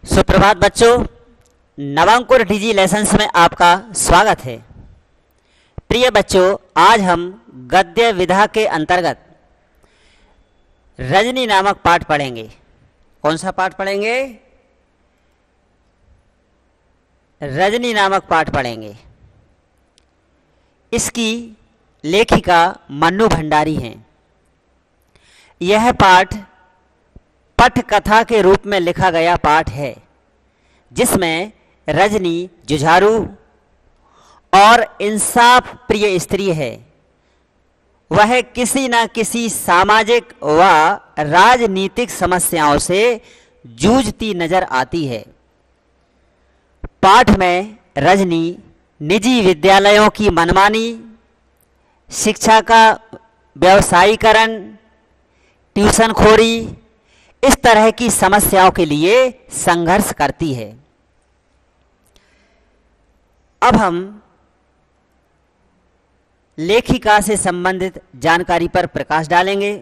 सुप्रभात बच्चों, नवांकुर डिजी लेसन्स में आपका स्वागत है। प्रिय बच्चों, आज हम गद्य विधा के अंतर्गत रजनी नामक पाठ पढ़ेंगे। कौन सा पाठ पढ़ेंगे? रजनी नामक पाठ पढ़ेंगे। इसकी लेखिका मन्नू भंडारी हैं। यह पाठ पठ कथा के रूप में लिखा गया पाठ है, जिसमें रजनी जुझारू और इंसाफ प्रिय स्त्री है। वह किसी न किसी सामाजिक व राजनीतिक समस्याओं से जूझती नजर आती है। पाठ में रजनी निजी विद्यालयों की मनमानी, शिक्षा का व्यवसायीकरण, ट्यूशन खोरी, इस तरह की समस्याओं के लिए संघर्ष करती है। अब हम लेखिका से संबंधित जानकारी पर प्रकाश डालेंगे।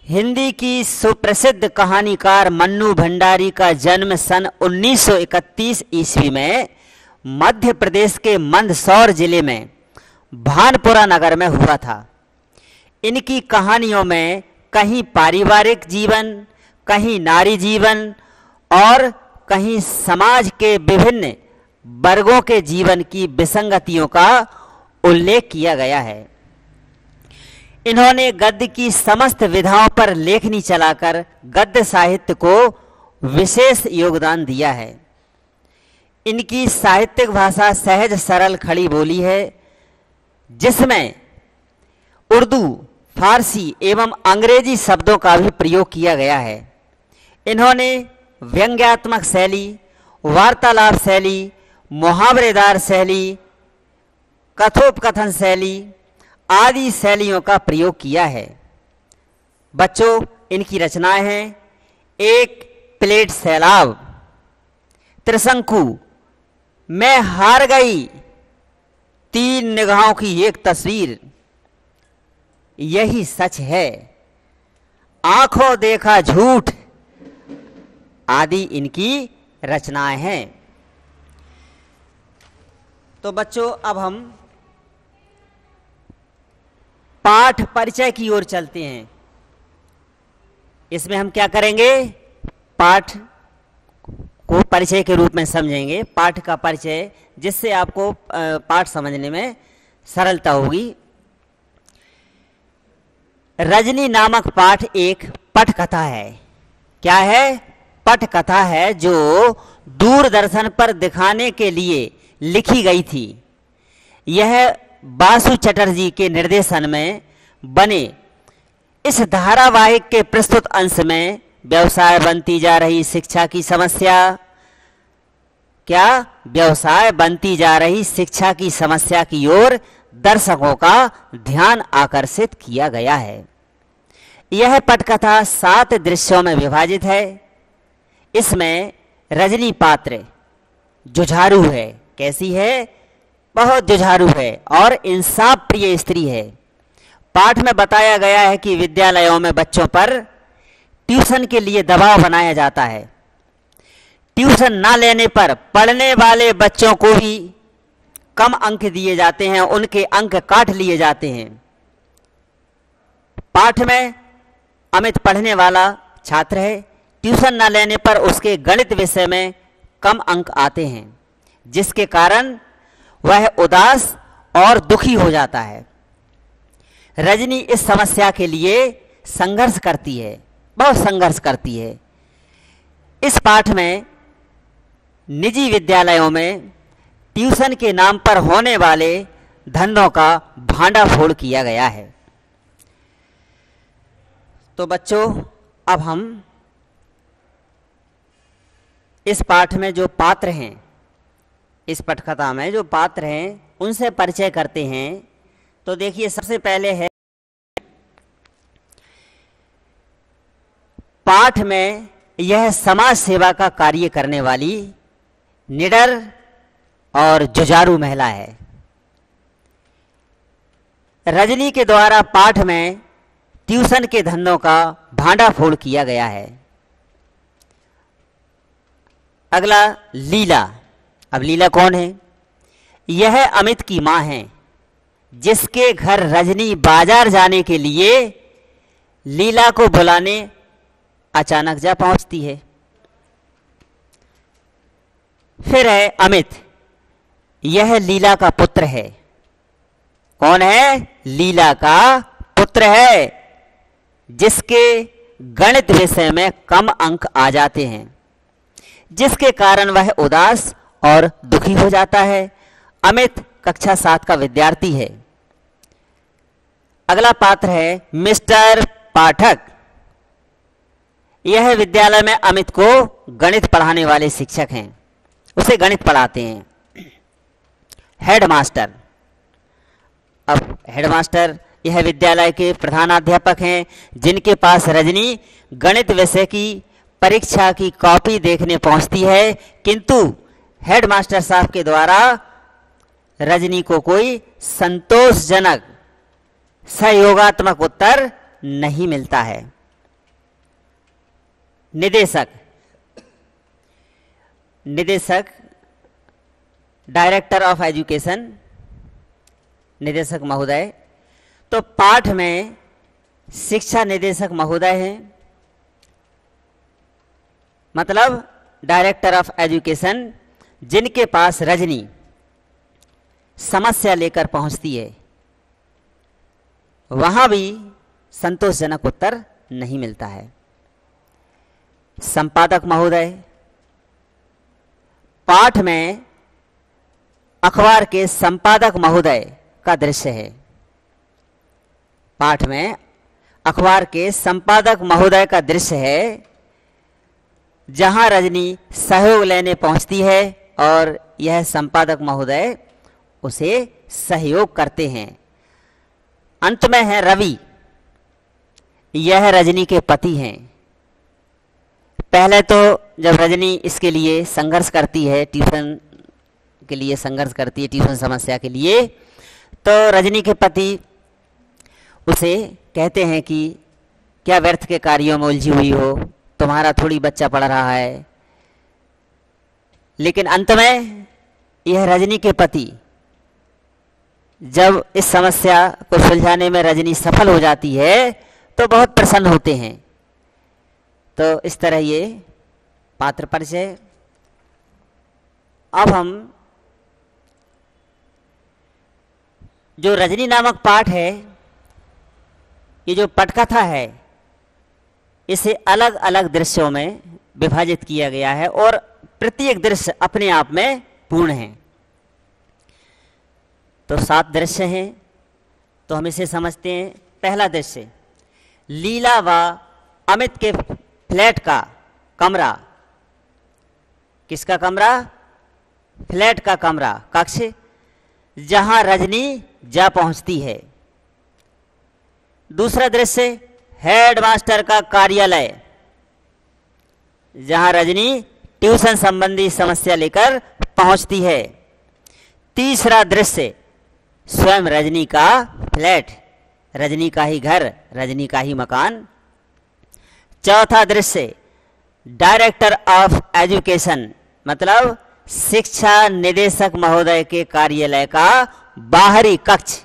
हिंदी की सुप्रसिद्ध कहानीकार मन्नू भंडारी का जन्म सन 1931 ईस्वी में मध्य प्रदेश के मंदसौर जिले में भानपुरा नगर में हुआ था। इनकी कहानियों में कहीं पारिवारिक जीवन, कहीं नारी जीवन और कहीं समाज के विभिन्न वर्गों के जीवन की विसंगतियों का उल्लेख किया गया है। इन्होंने गद्य की समस्त विधाओं पर लेखनी चलाकर गद्य साहित्य को विशेष योगदान दिया है। इनकी साहित्यिक भाषा सहज सरल खड़ी बोली है, जिसमें उर्दू, फारसी एवं अंग्रेजी शब्दों का भी प्रयोग किया गया है। इन्होंने व्यंग्यात्मक शैली, वार्तालाप शैली, मुहावरेदार शैली, कथोपकथन शैली आदि शैलियों का प्रयोग किया है। बच्चों, इनकी रचनाएं हैं: एक प्लेट सैलाब, त्रिशंकु, मैं हार गई, तीन निगाहों की एक तस्वीर, यही सच है, आंखों देखा झूठ आदि इनकी रचनाएं हैं। तो बच्चों, अब हम पाठ परिचय की ओर चलते हैं। इसमें हम क्या करेंगे? पाठ को परिचय के रूप में समझेंगे, पाठ का परिचय, जिससे आपको पाठ समझने में सरलता होगी। रजनी नामक पाठ एक पटकथा है। क्या है? पटकथा है, जो दूरदर्शन पर दिखाने के लिए लिखी गई थी। यह बासु चटर्जी के निर्देशन में बने इस धारावाहिक के प्रस्तुत अंश में व्यवसाय बनती जा रही शिक्षा की समस्या, क्या व्यवसाय बनती जा रही शिक्षा की समस्या की ओर दर्शकों का ध्यान आकर्षित किया गया है। यह पटकथा 7 दृश्यों में विभाजित है। इसमें रजनी पात्र जुझारू है। कैसी है? बहुत जुझारू है और इंसाफ प्रिय स्त्री है। पाठ में बताया गया है कि विद्यालयों में बच्चों पर ट्यूशन के लिए दबाव बनाया जाता है। ट्यूशन ना लेने पर पढ़ने वाले बच्चों को भी कम अंक दिए जाते हैं, उनके अंक काट लिए जाते हैं। पाठ में अमित पढ़ने वाला छात्र है। ट्यूशन ना लेने पर उसके गणित विषय में कम अंक आते हैं, जिसके कारण वह उदास और दुखी हो जाता है। रजनी इस समस्या के लिए संघर्ष करती है, बहुत संघर्ष करती है। इस पाठ में निजी विद्यालयों में ट्यूशन के नाम पर होने वाले धंधों का भांडाफोड़ किया गया है। तो बच्चों, अब हम इस पाठ में जो पात्र हैं, इस पटकथा में जो पात्र हैं, उनसे परिचय करते हैं। तो देखिए, सबसे पहले है पाठ में यह समाज सेवा का कार्य करने वाली निडर और जुझारू महिला है। रजनी के द्वारा पाठ में ट्यूशन के धंधों का भांडाफोड़ किया गया है। अगला लीला। अब लीला कौन है? यह अमित की मां है, जिसके घर रजनी बाजार जाने के लिए लीला को बुलाने अचानक जा पहुंचती है। फिर है अमित, यह लीला का पुत्र है। कौन है? लीला का पुत्र है, जिसके गणित विषय में कम अंक आ जाते हैं, जिसके कारण वह उदास और दुखी हो जाता है। अमित कक्षा 7 का विद्यार्थी है। अगला पात्र है मिस्टर पाठक। यह विद्यालय में अमित को गणित पढ़ाने वाले शिक्षक हैं, उसे गणित पढ़ाते हैं। हेडमास्टर। अब हेडमास्टर यह विद्यालय के प्रधानाध्यापक हैं, जिनके पास रजनी गणित विषय की परीक्षा की कॉपी देखने पहुंचती है, किंतु हेडमास्टर साहब के द्वारा रजनी को कोई संतोषजनक सहयोगात्मक उत्तर नहीं मिलता है। निदेशक। निदेशक डायरेक्टर ऑफ एजुकेशन, निदेशक महोदय। तो पाठ में शिक्षा निदेशक महोदय हैं, मतलब डायरेक्टर ऑफ एजुकेशन, जिनके पास रजनी समस्या लेकर पहुंचती है, वहां भी संतोषजनक उत्तर नहीं मिलता है। संपादक महोदय। पाठ में अखबार के संपादक महोदय का दृश्य है। पाठ में अखबार के संपादक महोदय का दृश्य है, जहां रजनी सहयोग लेने पहुंचती है और यह संपादक महोदय उसे सहयोग करते हैं। अंत में है रवि। यह रजनी के पति हैं। पहले तो जब रजनी इसके लिए संघर्ष करती है, ट्यूशन के लिए संघर्ष करती है, ट्यूशन समस्या के लिए, तो रजनी के पति उसे कहते हैं कि क्या व्यर्थ के कार्यों में उलझी हुई हो, तुम्हारा थोड़ी बच्चा पढ़ रहा है। लेकिन अंत में यह रजनी के पति जब इस समस्या को सुलझाने में रजनी सफल हो जाती है तो बहुत प्रसन्न होते हैं। तो इस तरह ये पात्र परिचय। अब हम जो रजनी नामक पाठ है, ये जो पटकथा है, इसे अलग अलग दृश्यों में विभाजित किया गया है और प्रत्येक दृश्य अपने आप में पूर्ण है। तो 7 दृश्य हैं, तो हम इसे समझते हैं। पहला दृश्य, लीला व अमित के फ्लैट का कमरा। किसका कमरा? फ्लैट का कमरा, कक्ष, जहां रजनी जा पहुंचती है। दूसरा दृश्य, हेडमास्टर का कार्यालय, जहां रजनी ट्यूशन संबंधी समस्या लेकर पहुंचती है। तीसरा दृश्य, स्वयं रजनी का फ्लैट, रजनी का ही घर, रजनी का ही मकान। चौथा दृश्य, डायरेक्टर ऑफ एजुकेशन, मतलब शिक्षा निदेशक महोदय के कार्यालय का बाहरी कक्ष।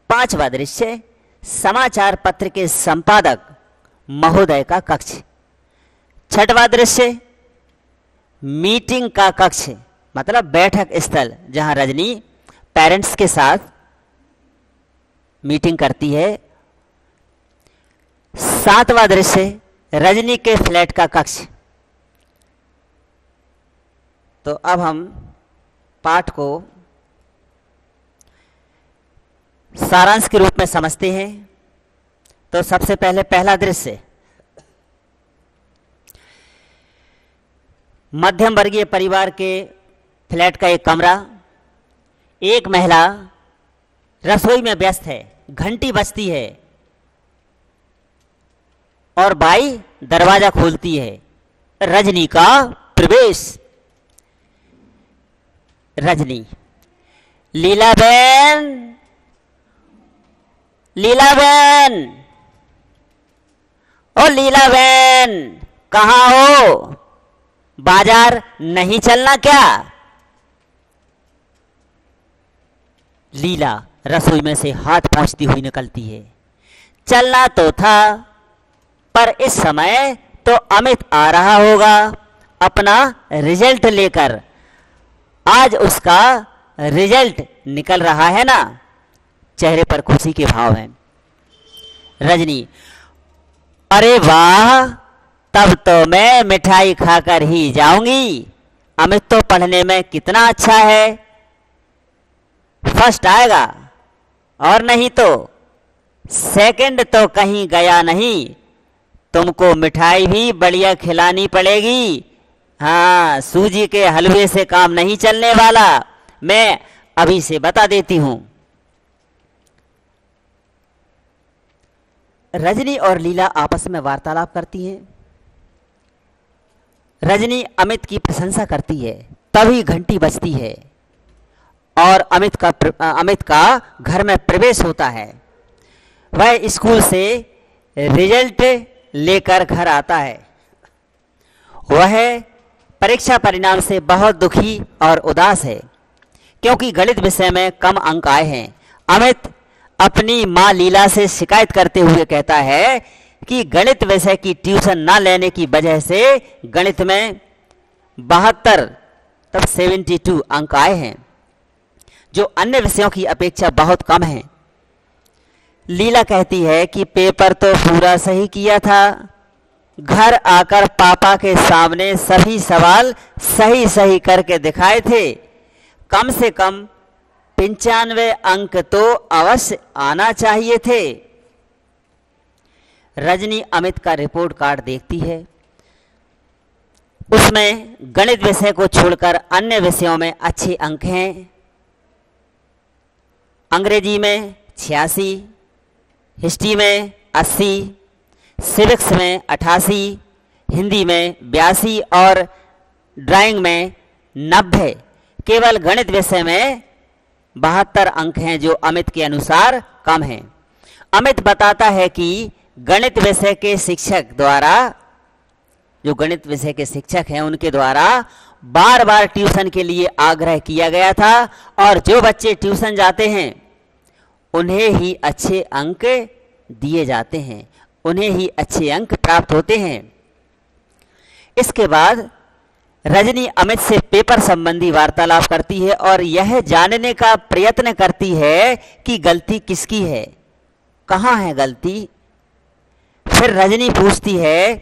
पांचवा दृश्य, समाचार पत्र के संपादक महोदय का कक्ष। छठवां दृश्य, मीटिंग का कक्ष, मतलब बैठक स्थल, जहां रजनी पेरेंट्स के साथ मीटिंग करती है। सातवां दृश्य, रजनी के फ्लैट का कक्ष। तो अब हम पाठ को सारांश के रूप में समझते हैं। तो सबसे पहले पहला दृश्य, मध्यम वर्गीय परिवार के फ्लैट का एक कमरा। एक महिला रसोई में व्यस्त है, घंटी बजती है और बाई दरवाजा खोलती है। रजनी का प्रवेश। रजनी, लीलाबेन, लीलाबेन, ओ लीलाबेन, कहाँ हो? बाजार नहीं चलना क्या? लीला रसोई में से हाथ पोंछती हुई निकलती है। चलना तो था, पर इस समय तो अमित आ रहा होगा अपना रिजल्ट लेकर। आज उसका रिजल्ट निकल रहा है ना। चेहरे पर खुशी के भाव हैं। रजनी, अरे वाह, तब तो मैं मिठाई खाकर ही जाऊंगी। अमित तो पढ़ने में कितना अच्छा है, फर्स्ट आएगा, और नहीं तो सेकंड तो कहीं गया नहीं। तुमको मिठाई भी बढ़िया खिलानी पड़ेगी। हाँ, सूजी के हलवे से काम नहीं चलने वाला, मैं अभी से बता देती हूं। रजनी और लीला आपस में वार्तालाप करती हैं। रजनी अमित की प्रशंसा करती है। तभी घंटी बजती है और अमित का घर में प्रवेश होता है। वह स्कूल से रिजल्ट लेकर घर आता है। वह परीक्षा परिणाम से बहुत दुखी और उदास है, क्योंकि गणित विषय में कम अंक आए हैं। अमित अपनी माँ लीला से शिकायत करते हुए कहता है कि गणित विषय की ट्यूशन ना लेने की वजह से गणित में 72 तब 72 अंक आए हैं, जो अन्य विषयों की अपेक्षा बहुत कम हैं। लीला कहती है कि पेपर तो पूरा सही किया था, घर आकर पापा के सामने सभी सवाल सही सही करके दिखाए थे। कम से कम 95 अंक तो अवश्य आना चाहिए थे। रजनी अमित का रिपोर्ट कार्ड देखती है। उसमें गणित विषय को छोड़कर अन्य विषयों में अच्छे अंक हैं। अंग्रेजी में 86, हिस्ट्री में 80, सिविक्स में 88, हिंदी में 82 और ड्राइंग में 90। केवल गणित विषय में 72 अंक हैं, जो अमित के अनुसार कम हैं। अमित बताता है कि गणित विषय के शिक्षक द्वारा, जो गणित विषय के शिक्षक हैं, उनके द्वारा बार बार ट्यूशन के लिए आग्रह किया गया था, और जो बच्चे ट्यूशन जाते हैं उन्हें ही अच्छे अंक दिए जाते हैं, उन्हें ही अच्छे अंक प्राप्त होते हैं। इसके बाद रजनी अमित से पेपर संबंधी वार्तालाप करती है और यह जानने का प्रयत्न करती है कि गलती किसकी है, कहाँ है गलती। फिर रजनी पूछती है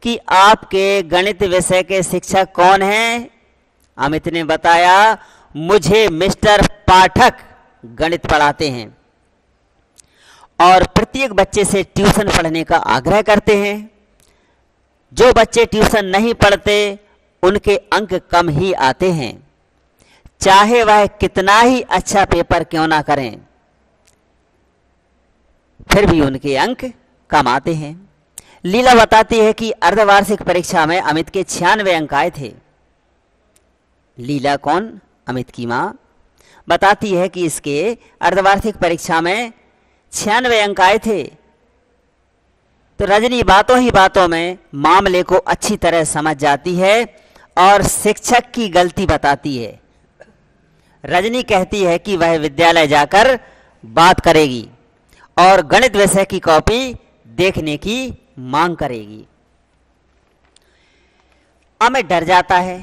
कि आपके गणित विषय के शिक्षक कौन हैं? अमित ने बताया, मुझे मिस्टर पाठक गणित पढ़ाते हैं और प्रत्येक बच्चे से ट्यूशन पढ़ने का आग्रह करते हैं। जो बच्चे ट्यूशन नहीं पढ़ते उनके अंक कम ही आते हैं, चाहे वह कितना ही अच्छा पेपर क्यों ना करें, फिर भी उनके अंक कम आते हैं। लीला बताती है कि अर्धवार्षिक परीक्षा में अमित के 96 अंक आए थे। लीला कौन? अमित की मां बताती है कि इसके अर्धवार्षिक परीक्षा में 96 अंक आए थे। तो रजनी बातों ही बातों में मामले को अच्छी तरह समझ जाती है और शिक्षक की गलती बताती है। रजनी कहती है कि वह विद्यालय जाकर बात करेगी और गणित विषय की कॉपी देखने की मांग करेगी। अमित डर जाता है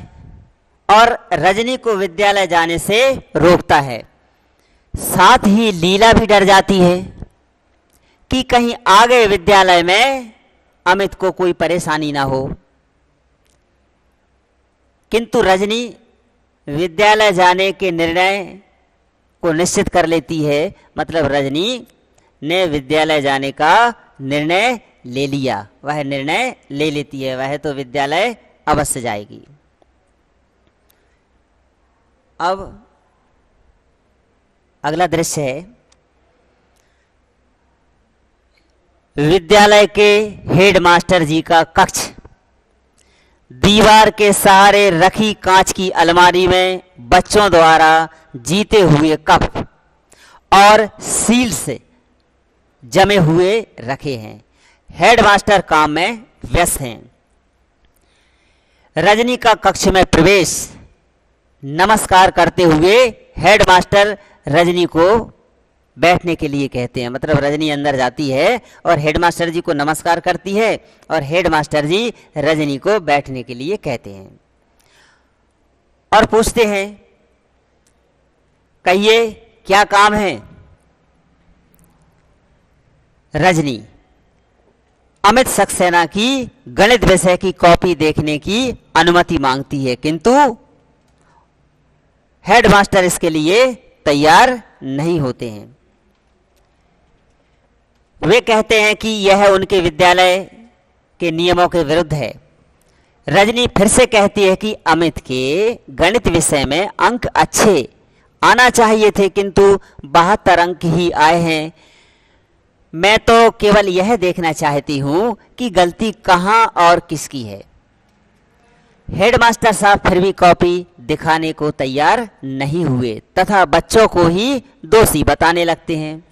और रजनी को विद्यालय जाने से रोकता है। साथ ही लीला भी डर जाती है कि कहीं आगे विद्यालय में अमित को कोई परेशानी ना हो। किंतु रजनी विद्यालय जाने के निर्णय को निश्चित कर लेती है। मतलब रजनी ने विद्यालय जाने का निर्णय ले लिया, वह निर्णय ले लेती है, वह तो विद्यालय अवश्य जाएगी। अब अगला दृश्य है विद्यालय के हेडमास्टर जी का कक्ष। दीवार के सहारे रखी कांच की अलमारी में बच्चों द्वारा जीते हुए कप और सील्स जमे हुए रखे हैं। हेडमास्टर काम में व्यस्त हैं। रजनी का कक्ष में प्रवेश। नमस्कार करते हुए हेडमास्टर रजनी को बैठने के लिए कहते हैं। मतलब रजनी अंदर जाती है और हेडमास्टर जी को नमस्कार करती है और हेडमास्टर जी रजनी को बैठने के लिए कहते हैं और पूछते हैं, कहिए क्या काम है। रजनी अमित सक्सेना की गणित विषय की कॉपी देखने की अनुमति मांगती है, किंतु हेडमास्टर इसके लिए तैयार नहीं होते हैं। वे कहते हैं कि यह उनके विद्यालय के नियमों के विरुद्ध है। रजनी फिर से कहती है कि अमित के गणित विषय में अंक अच्छे आना चाहिए थे, किंतु 72 अंक ही आए हैं। मैं तो केवल यह देखना चाहती हूं कि गलती कहां और किसकी है। हेडमास्टर साहब फिर भी कॉपी दिखाने को तैयार नहीं हुए तथा बच्चों को ही दोषी बताने लगते हैं।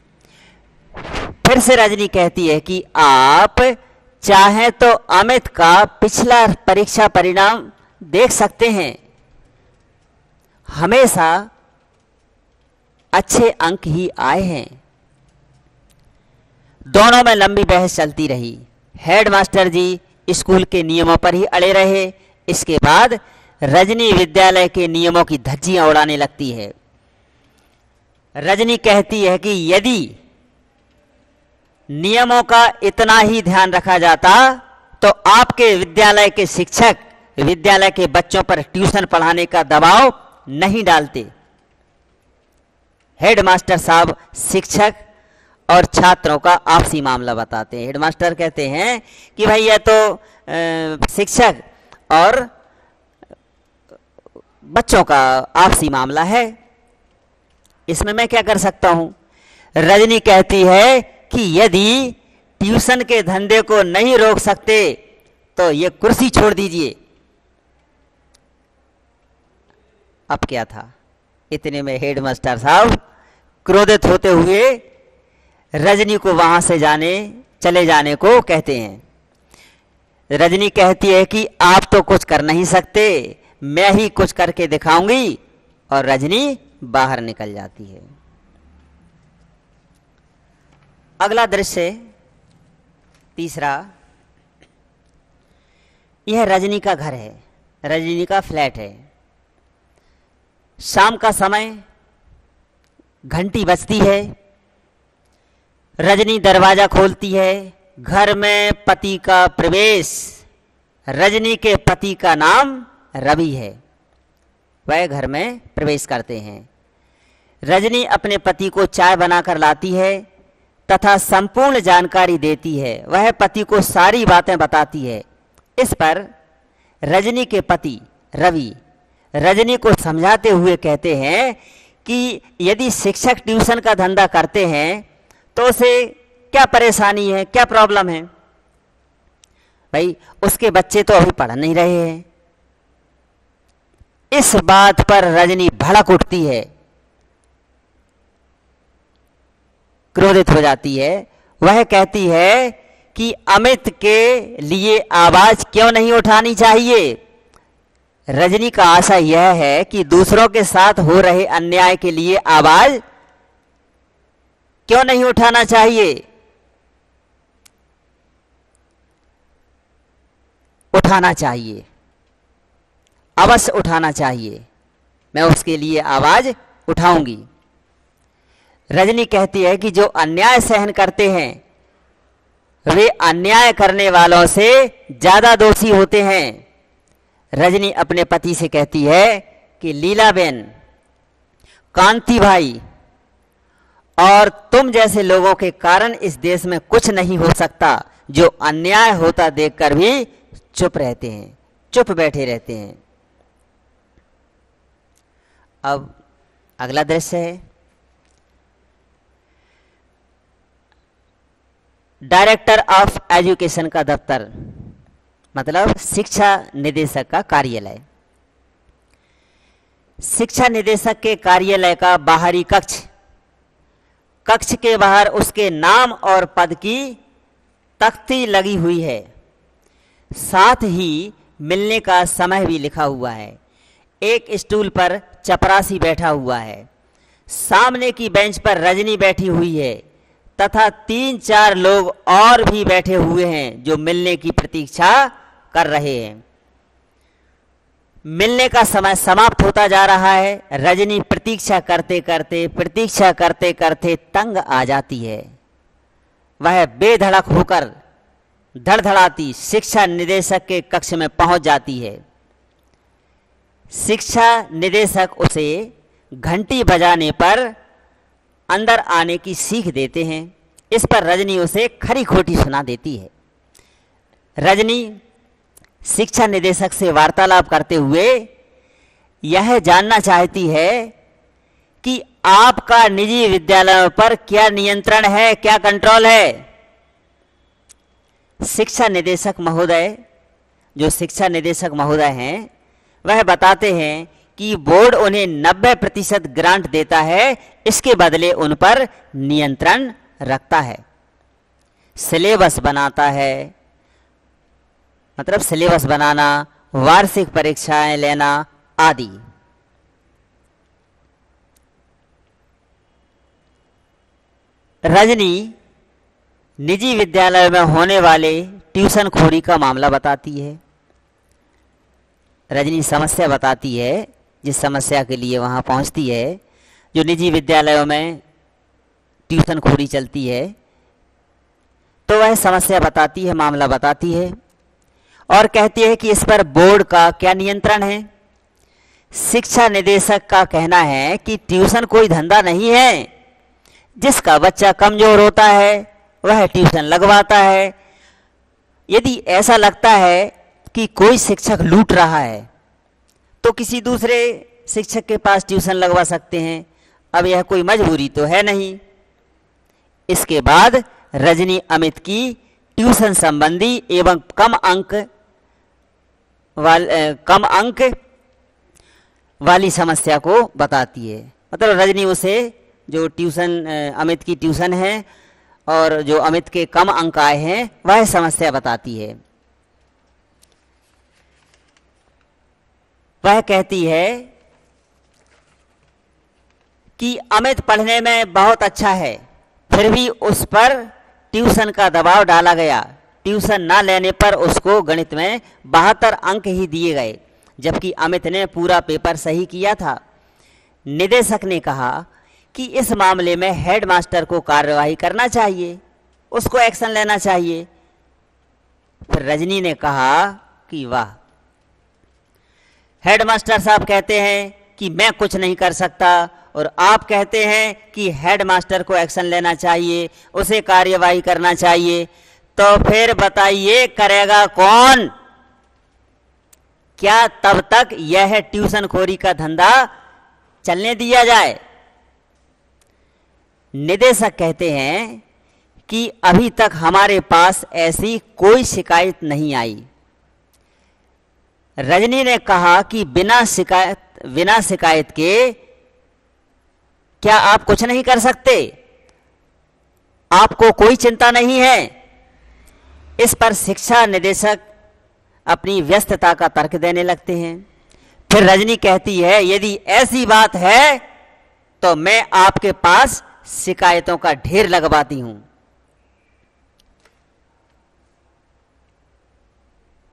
फिर से रजनी कहती है कि आप चाहें तो अमित का पिछला परीक्षा परिणाम देख सकते हैं, हमेशा अच्छे अंक ही आए हैं। दोनों में लंबी बहस चलती रही। हेडमास्टर जी स्कूल के नियमों पर ही अड़े रहे। इसके बाद रजनी विद्यालय के नियमों की धज्जियां उड़ाने लगती है। रजनी कहती है कि यदि नियमों का इतना ही ध्यान रखा जाता तो आपके विद्यालय के शिक्षक विद्यालय के बच्चों पर ट्यूशन पढ़ाने का दबाव नहीं डालते। हेडमास्टर साहब शिक्षक और छात्रों का आपसी मामला बताते हैं। हेडमास्टर कहते हैं कि भाई यह तो शिक्षक और बच्चों का आपसी मामला है, इसमें मैं क्या कर सकता हूं। रजनी कहती है कि यदि ट्यूशन के धंधे को नहीं रोक सकते तो ये कुर्सी छोड़ दीजिए। अब क्या था, इतने में हेडमास्टर साहब क्रोधित होते हुए रजनी को वहां से चले जाने को कहते हैं। रजनी कहती है कि आप तो कुछ कर नहीं सकते, मैं ही कुछ करके दिखाऊंगी, और रजनी बाहर निकल जाती है। अगला दृश्य तीसरा, यह रजनी का घर है, रजनी का फ्लैट है। शाम का समय, घंटी बजती है। रजनी दरवाजा खोलती है। घर में पति का प्रवेश। रजनी के पति का नाम रवि है। वह घर में प्रवेश करते हैं। रजनी अपने पति को चाय बनाकर लाती है तथा संपूर्ण जानकारी देती है। वह पति को सारी बातें बताती है। इस पर रजनी के पति रवि रजनी को समझाते हुए कहते हैं कि यदि शिक्षक ट्यूशन का धंधा करते हैं तो उसे क्या परेशानी है, क्या प्रॉब्लम है। भाई उसके बच्चे तो अभी पढ़ नहीं रहे हैं। इस बात पर रजनी भड़क उठती है, क्रोधित हो जाती है। वह कहती है कि अमित के लिए आवाज क्यों नहीं उठानी चाहिए। रजनी का आशा यह है कि दूसरों के साथ हो रहे अन्याय के लिए आवाज क्यों नहीं उठाना चाहिए। उठाना चाहिए, अवश्य उठाना चाहिए, मैं उसके लिए आवाज उठाऊंगी। रजनी कहती है कि जो अन्याय सहन करते हैं वे अन्याय करने वालों से ज्यादा दोषी होते हैं। रजनी अपने पति से कहती है कि लीलाबेन, कांति भाई और तुम जैसे लोगों के कारण इस देश में कुछ नहीं हो सकता, जो अन्याय होता देखकर भी चुप रहते हैं, चुप बैठे रहते हैं। अब अगला दृश्य है, डायरेक्टर ऑफ एजुकेशन का दफ्तर, मतलब शिक्षा निदेशक का कार्यालय। शिक्षा निदेशक के कार्यालय का बाहरी कक्ष, कक्ष के बाहर उसके नाम और पद की तख्ती लगी हुई है। साथ ही मिलने का समय भी लिखा हुआ है। एक स्टूल पर चपरासी बैठा हुआ है। सामने की बेंच पर रजनी बैठी हुई है तथा 3-4 लोग और भी बैठे हुए हैं जो मिलने की प्रतीक्षा कर रहे हैं। मिलने का समय समाप्त होता जा रहा है। रजनी प्रतीक्षा करते करते तंग आ जाती है। वह बेधड़क होकर धड़धड़ाती शिक्षा निदेशक के कक्ष में पहुंच जाती है। शिक्षा निदेशक उसे घंटी बजाने पर अंदर आने की सीख देते हैं। इस पर रजनी उसे खरी खोटी सुना देती है। रजनी शिक्षा निदेशक से वार्तालाप करते हुए यह जानना चाहती है कि आपका निजी विद्यालयों पर क्या नियंत्रण है, क्या कंट्रोल है। शिक्षा निदेशक महोदय, जो शिक्षा निदेशक महोदय हैं, वह बताते हैं कि बोर्ड उन्हें 90% ग्रांट देता है, इसके बदले उन पर नियंत्रण रखता है। सिलेबस बनाता है, मतलब सिलेबस बनाना, वार्षिक परीक्षाएं लेना आदि। रजनी निजी विद्यालय में होने वाले ट्यूशन खोरी का मामला बताती है। रजनी समस्या बताती है, जिस समस्या के लिए वहां पहुंचती है, जो निजी विद्यालयों में ट्यूशन खोरी चलती है, तो वह समस्या बताती है, मामला बताती है और कहती है कि इस पर बोर्ड का क्या नियंत्रण है। शिक्षा निदेशक का कहना है कि ट्यूशन कोई धंधा नहीं है। जिसका बच्चा कमजोर होता है वह ट्यूशन लगवाता है। यदि ऐसा लगता है कि कोई शिक्षक लूट रहा है तो किसी दूसरे शिक्षक के पास ट्यूशन लगवा सकते हैं। अब यह कोई मजबूरी तो है नहीं। इसके बाद रजनी अमित की ट्यूशन संबंधी एवं कम अंक वाली समस्या को बताती है। मतलब रजनी उसे जो ट्यूशन अमित की ट्यूशन है और जो अमित के कम अंक आए हैं वह समस्या बताती है। वह कहती है कि अमित पढ़ने में बहुत अच्छा है, फिर भी उस पर ट्यूशन का दबाव डाला गया। ट्यूशन ना लेने पर उसको गणित में 72 अंक ही दिए गए, जबकि अमित ने पूरा पेपर सही किया था। निदेशक ने कहा कि इस मामले में हेडमास्टर को कार्यवाही करना चाहिए, उसको एक्शन लेना चाहिए। फिर रजनी ने कहा कि वाह, हेडमास्टर साहब कहते हैं कि मैं कुछ नहीं कर सकता और आप कहते हैं कि हेडमास्टर को एक्शन लेना चाहिए, उसे कार्यवाही करना चाहिए, तो फिर बताइए करेगा कौन? क्या तब तक यह ट्यूशन खोरी का धंधा चलने दिया जाए? निदेशक कहते हैं कि अभी तक हमारे पास ऐसी कोई शिकायत नहीं आई। रजनी ने कहा कि बिना शिकायत के क्या आप कुछ नहीं कर सकते? आपको कोई चिंता नहीं है? इस पर शिक्षा निदेशक अपनी व्यस्तता का तर्क देने लगते हैं। फिर रजनी कहती है, यदि ऐसी बात है तो मैं आपके पास शिकायतों का ढेर लगवाती हूं।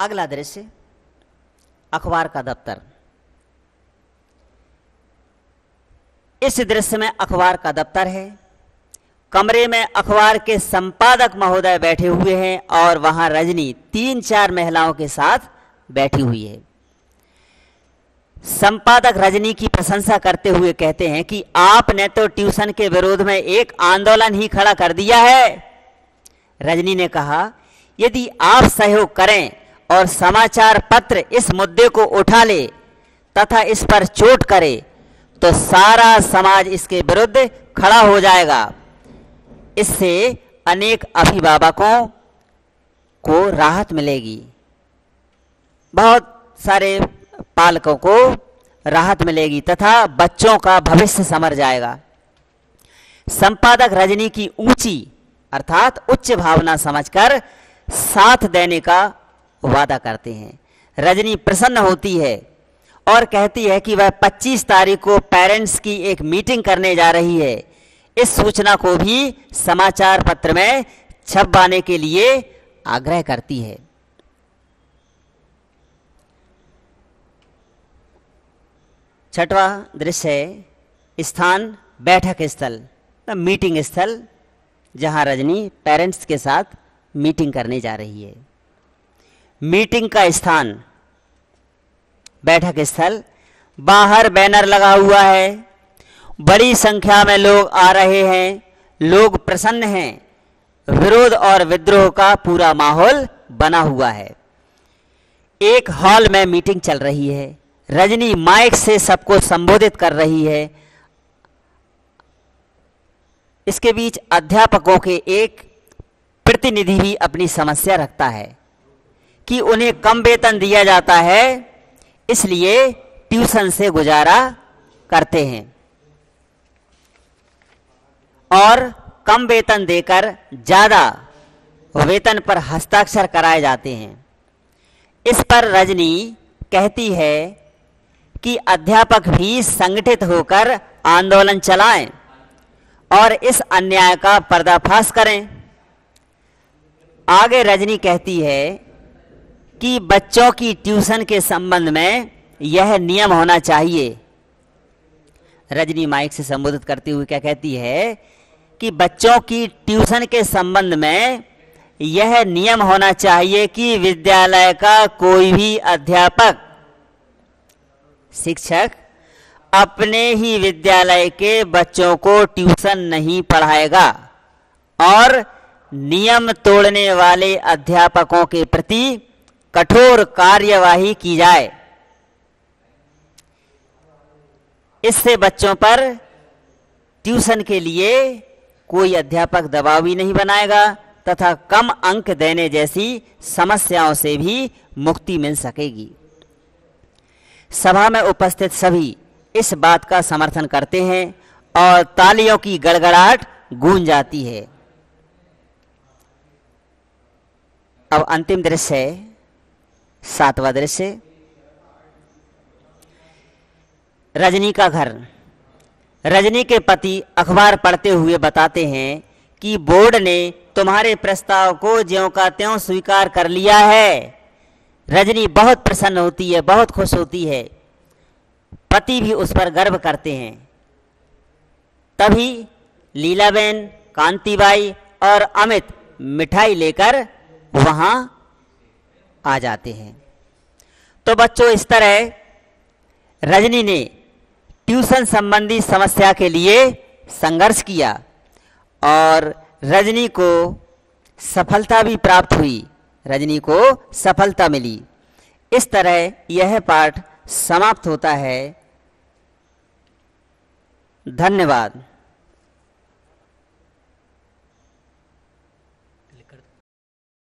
अगला दृश्य अखबार का दफ्तर। इस दृश्य में अखबार का दफ्तर है। कमरे में अखबार के संपादक महोदय बैठे हुए हैं और वहां रजनी 3-4 महिलाओं के साथ बैठी हुई है। संपादक रजनी की प्रशंसा करते हुए कहते हैं कि आपने तो ट्यूशन के विरोध में एक आंदोलन ही खड़ा कर दिया है। रजनी ने कहा, यदि आप सहयोग करें और समाचार पत्र इस मुद्दे को उठा ले तथा इस पर चोट करे तो सारा समाज इसके विरुद्ध खड़ा हो जाएगा। इससे अनेक अभिभावकों को राहत मिलेगी, बहुत सारे पालकों को राहत मिलेगी तथा बच्चों का भविष्य संवर जाएगा। संपादक रजनी की ऊंची अर्थात उच्च भावना समझकर साथ देने का वादा करते हैं। रजनी प्रसन्न होती है और कहती है कि वह 25 तारीख को पेरेंट्स की एक मीटिंग करने जा रही है। इस सूचना को भी समाचार पत्र में छपवाने के लिए आग्रह करती है। छठवां दृश्य है स्थान बैठक स्थल, मीटिंग स्थल, जहां रजनी पेरेंट्स के साथ मीटिंग करने जा रही है। मीटिंग का स्थान बैठक स्थल, बाहर बैनर लगा हुआ है, बड़ी संख्या में लोग आ रहे हैं, लोग प्रसन्न हैं, विरोध और विद्रोह का पूरा माहौल बना हुआ है। एक हॉल में मीटिंग चल रही है, रजनी माइक से सबको संबोधित कर रही है। इसके बीच अध्यापकों के एक प्रतिनिधि भी अपनी समस्या रखता है कि उन्हें कम वेतन दिया जाता है, इसलिए ट्यूशन से गुजारा करते हैं और कम वेतन देकर ज्यादा वेतन पर हस्ताक्षर कराए जाते हैं। इस पर रजनी कहती है कि अध्यापक भी संगठित होकर आंदोलन चलाएं और इस अन्याय का पर्दाफाश करें। आगे रजनी कहती है कि बच्चों की ट्यूशन के संबंध में यह नियम होना चाहिए। रजनी माइक से संबोधित करते हुए क्या कहती है कि बच्चों की ट्यूशन के संबंध में यह नियम होना चाहिए कि विद्यालय का कोई भी अध्यापक, शिक्षक अपने ही विद्यालय के बच्चों को ट्यूशन नहीं पढ़ाएगा और नियम तोड़ने वाले अध्यापकों के प्रति कठोर कार्यवाही की जाए। इससे बच्चों पर ट्यूशन के लिए कोई अध्यापक दबाव भी नहीं बनाएगा तथा कम अंक देने जैसी समस्याओं से भी मुक्ति मिल सकेगी। सभा में उपस्थित सभी इस बात का समर्थन करते हैं और तालियों की गड़गड़ाहट गूंज जाती है। अब अंतिम दृश्य है, सातवां दृश्य, रजनी का घर। रजनी के पति अखबार पढ़ते हुए बताते हैं कि बोर्ड ने तुम्हारे प्रस्ताव को ज्यों का त्यों स्वीकार कर लिया है। रजनी बहुत प्रसन्न होती है, बहुत खुश होती है, पति भी उस पर गर्व करते हैं। तभी लीलाबेन, कांतिबाई और अमित मिठाई लेकर वहां आ जाते हैं। तो बच्चों, इस तरह रजनी ने ट्यूशन संबंधी समस्या के लिए संघर्ष किया और रजनी को सफलता भी प्राप्त हुई, रजनी को सफलता मिली। इस तरह यह पाठ समाप्त होता है। धन्यवाद।